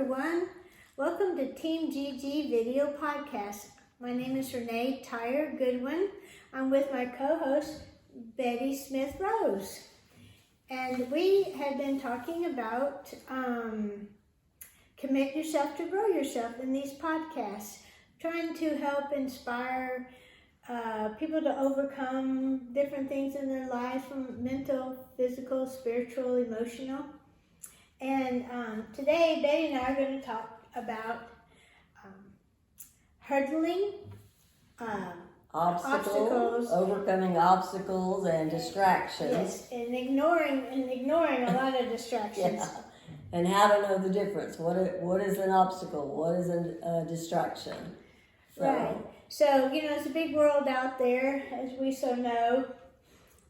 everyone. Welcome to Team GG Video Podcast. My name is Renee Tyre Goodwin. I'm with my co-host Betty Smith Rose. And we have been talking about commit yourself to grow yourself in these podcasts, trying to help inspire people to overcome different things in their lives, from mental, physical, spiritual, emotional. And today, Betty and I are going to talk about hurdling obstacles, overcoming obstacles and distractions. Yes, and ignoring a lot of distractions. Yeah. And how to know the difference. What is an obstacle? What is a distraction? So. Right. So, it's a big world out there, as we so know,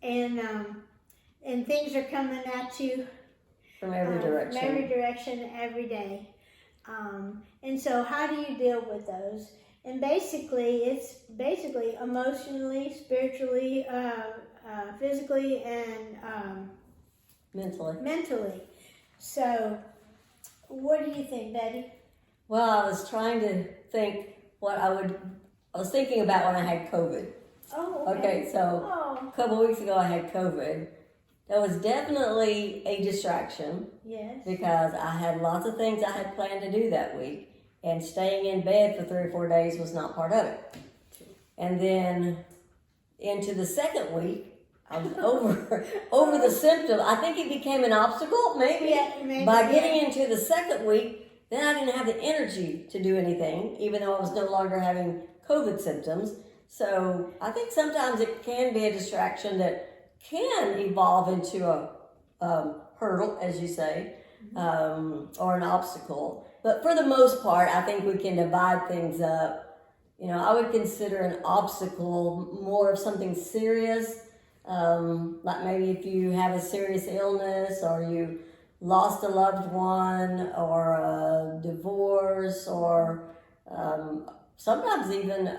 and things are coming at you from every direction. From every direction, every day. And so how do you deal with those? And it's emotionally, spiritually, physically, and mentally. So what do you think, Betty? Well, I was trying to think I was thinking about when I had COVID. Oh, okay. So a couple of weeks ago I had COVID. That was definitely a distraction. Yes. Because I had lots of things I had planned to do that week, and staying in bed for 3 or 4 days was not part of it. And then into the second week, I was over the symptom. I think it became an obstacle, maybe. Yeah, maybe. By getting into the second week, then I didn't have the energy to do anything, even though I was no longer having COVID symptoms. So I think sometimes it can be a distraction that can evolve into a hurdle, as you say, or an obstacle. But for the most part, I think we can divide things up. I would consider an obstacle more of something serious, like maybe if you have a serious illness, or you lost a loved one, or a divorce, or sometimes even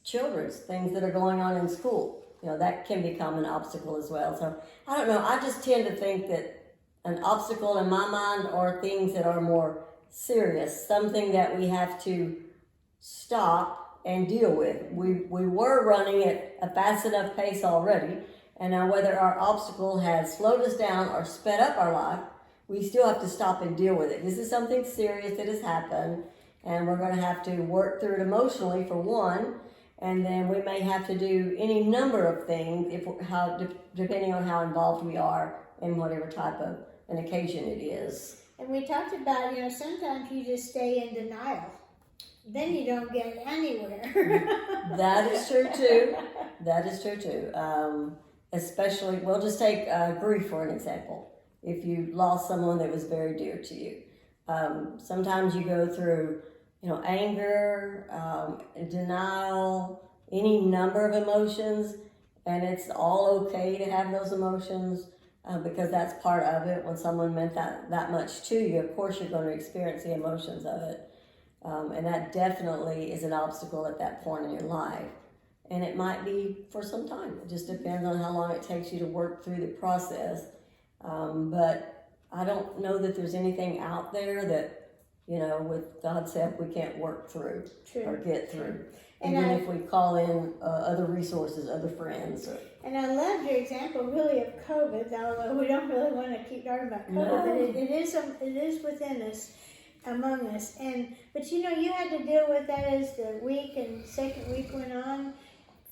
children's things that are going on in school. That can become an obstacle as well. So I don't know. I just tend to think that an obstacle in my mind are things that are more serious, something that we have to stop and deal with. We were running at a fast enough pace already, and now whether our obstacle has slowed us down or sped up our life, we still have to stop and deal with it. This is something serious that has happened, and we're going to have to work through it emotionally for one. And then we may have to do any number of things depending on how involved we are in whatever type of an occasion it is. And we talked about, sometimes you just stay in denial. Then you don't get anywhere. That is true too. Especially, we'll just take grief for an example. If you lost someone that was very dear to you. Sometimes you go through anger, denial, any number of emotions, and it's all okay to have those emotions because that's part of it. When someone meant that much to you, of course you're going to experience the emotions of it, and that definitely is an obstacle at that point in your life. And it might be for some time. It just depends on how long it takes you to work through the process. But I don't know that there's anything out there that with God's help, we can't work through or get through. Even if we call in other resources, other friends. And I loved your example, really, of COVID, although we don't really want to keep talking about COVID, but it is within us, among us. But you had to deal with that as the week and second week went on.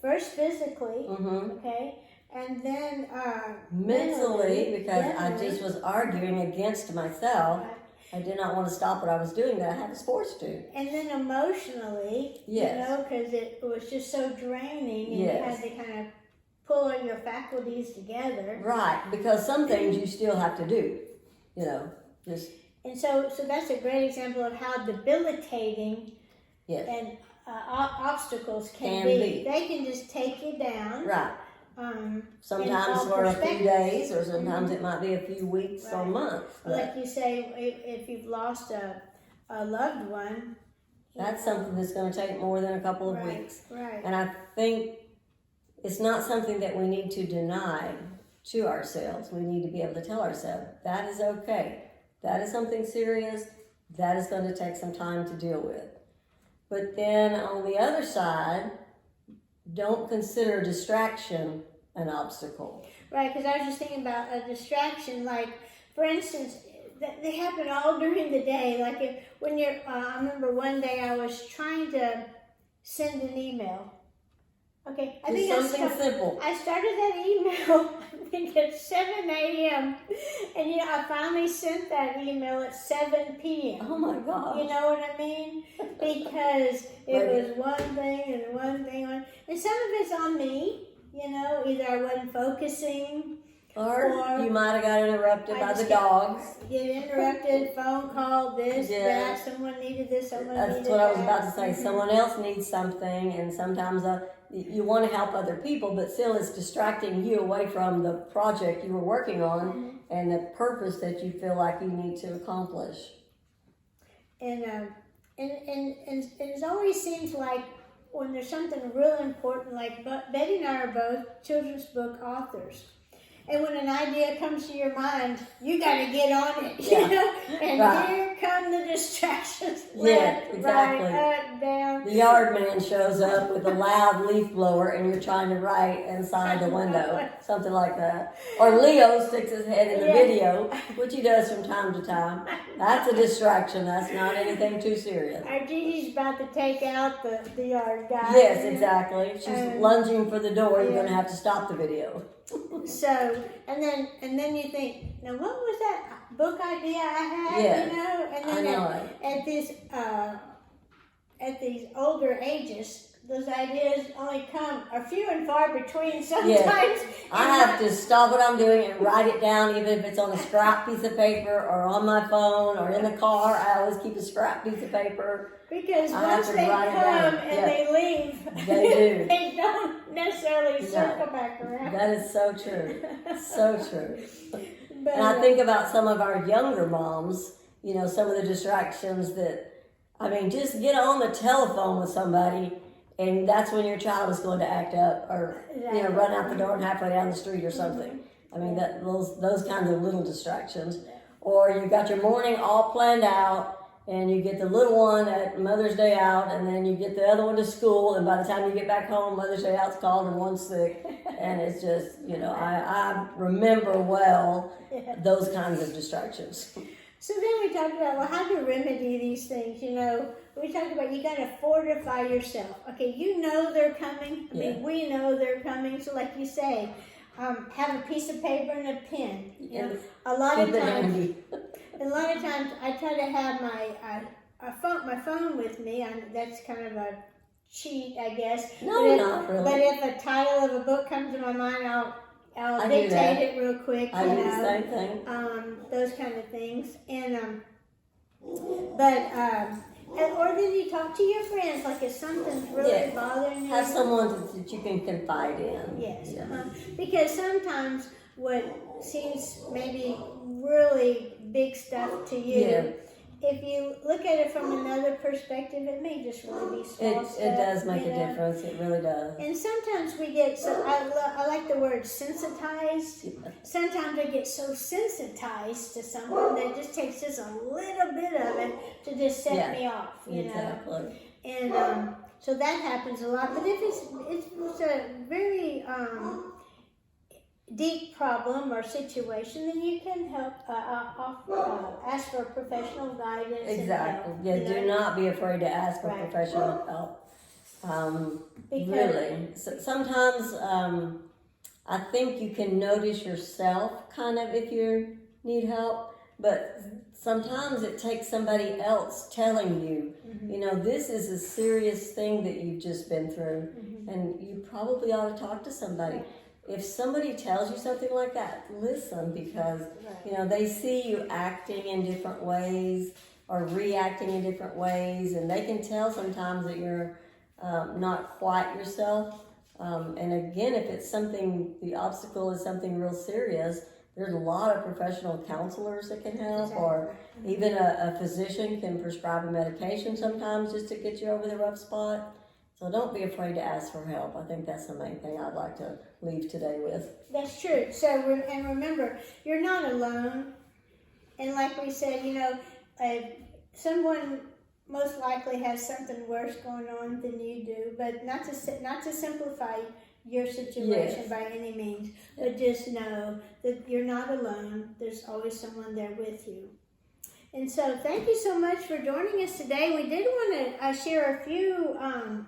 First physically, okay, and then mentally, because definitely. I just was arguing against myself. Right. I did not want to stop what I was doing that I had sports to. And then emotionally, yes. Because it was just so draining, and yes. you had to kind of pull all your faculties together. Right, because some things you still have to do, just. And so that's a great example of how debilitating yes. and obstacles can be. They can just take you down. Right. Sometimes for a few days, or sometimes it might be a few weeks or months. Like you say, if you've lost a loved one, that's something that's going to take more than a couple of weeks. Right. And I think it's not something that we need to deny to ourselves. We need to be able to tell ourselves that is okay. that is something serious. That is going to take some time to deal with. But then on the other side, don't consider distraction an obstacle. Right, because I was just thinking about a distraction. Like, for instance, they happen all during the day. Like, when you're, I remember one day I was trying to send an email. Okay, I think something simple. I started that email, I think at 7 a.m. And, I finally sent that email at 7 p.m. Oh, my gosh. You know what I mean? Because it was one thing and one thing. And some of it's on me, either I wasn't focusing. Or you might have got interrupted by the dogs. Get interrupted, phone call, this, that, someone needed this, someone needed that. That's what I was about to say. Someone else needs something, and sometimes you want to help other people, but still it's distracting you away from the project you were working on and the purpose that you feel like you need to accomplish. And it always seems like when there's something real important, like Betty and I are both children's book authors. And when an idea comes to your mind, you got to get on it, And here come the distractions. Exactly. Right, up, down. The yard man shows up with a loud leaf blower, and you're trying to write inside the window, something like that. Or Leo sticks his head in the video, which he does from time to time. That's a distraction. That's not anything too serious. Our Gigi's about to take out the yard guy. Yes, exactly. She's lunging for the door. You're going to have to stop the video. So, and then you think, now what was that book idea I had, And then at these older ages, those ideas only are few and far between sometimes. Yes. I have to stop what I'm doing and write it down, even if it's on a scrap piece of paper or on my phone or in the car. I always keep a scrap piece of paper. Because once they come and they leave, they do. They don't necessarily circle back around. That is so true. So true. But, and I think about some of our younger moms, some of the distractions just get on the telephone with somebody, and that's when your child is going to act up or, run out the door and halfway down the street or something. Those kinds of little distractions. Or you got your morning all planned out, and you get the little one at Mother's Day out, and then you get the other one to school, and by the time you get back home, Mother's Day out's called and one's sick. And it's just, I remember well those kinds of distractions. So then we talked about, how to remedy these things, We talked about you got to fortify yourself. Okay, they're coming. We know they're coming. So like you say, have a piece of paper and a pen. A lot of times I try to have my phone with me. That's kind of a cheat, I guess. No, not really. But if a title of a book comes to my mind, I'll dictate it real quick. I do the same thing. Those kind of things, or then you talk to your friends, like if something's really bothering you. Have someone that you can confide in. Yes, because sometimes what seems maybe really big stuff to you, if you look at it from another perspective, it may just really be small stuff. It does make a difference. It really does. And sometimes we get I like the word sensitized. Sometimes I get so sensitized to something that it just takes just a little bit of it to just set me off. Exactly. And so that happens a lot. But if it's a very deep problem or situation, then you can help ask for professional guidance. Exactly. Do not be afraid to ask for professional help. Really. So sometimes I think you can notice yourself kind of if you need help, but sometimes it takes somebody else telling you, this is a serious thing that you've just been through, and you probably ought to talk to somebody. If somebody tells you something like that, listen, because, they see you acting in different ways or reacting in different ways, and they can tell sometimes that you're not quite yourself. And again, if it's the obstacle is something real serious, there's a lot of professional counselors that can help, or even a physician can prescribe a medication sometimes just to get you over the rough spot. So don't be afraid to ask for help. I think that's the main thing I'd like to leave today with. That's true. So, and remember, you're not alone. And like we said, someone most likely has something worse going on than you do, but not to simplify your situation Yes. by any means, but just know that you're not alone. There's always someone there with you. And so thank you so much for joining us today. We did want to share a few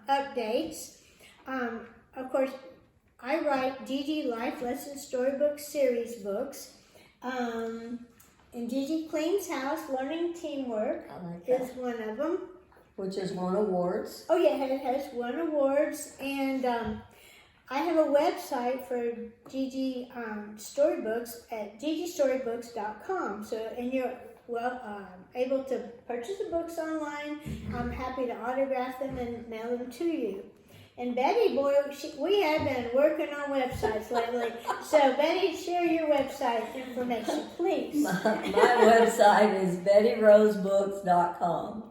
updates. Of course, I write Gigi Life Lesson Storybook Series books. And Gigi Cleans House, Learning Teamwork is one of them. Which has won awards. Oh yeah, it has won awards. And I have a website for Gigi Storybooks at gigistorybooks.com. And you're able to purchase the books online. I'm happy to autograph them and mail them to you. And Betty, boy, we have been working on websites lately. So Betty, share your website information, please. My website is bettyrosebooks.com.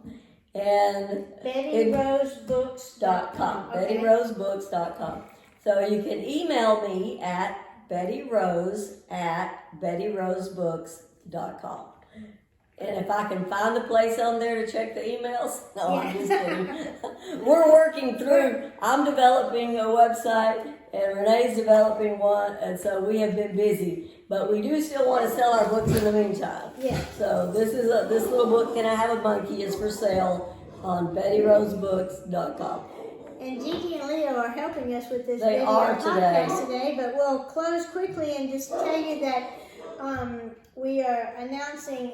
And BettyRoseBooks.com. Okay. BettyRoseBooks.com. So you can email me at bettyrose@bettyrosebooks.com. And if I can find a place on there to check the emails, no, I'm just kidding. We're working through, I'm developing a website and Renee's developing one, and so we have been busy. But we do still want to sell our books in the meantime. Yeah. So this little book, Can I Have a Monkey, is for sale on bettyrosebooks.com. And Gigi and Leo are helping us with this They video are podcast today, but we'll close quickly and just tell you that we are announcing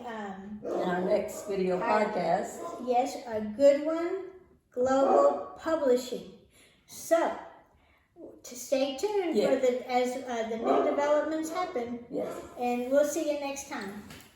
In our next video podcast. Yes, a good one, Global Publishing. So, to stay tuned Yes. as the new developments happen, Yes. and we'll see you next time.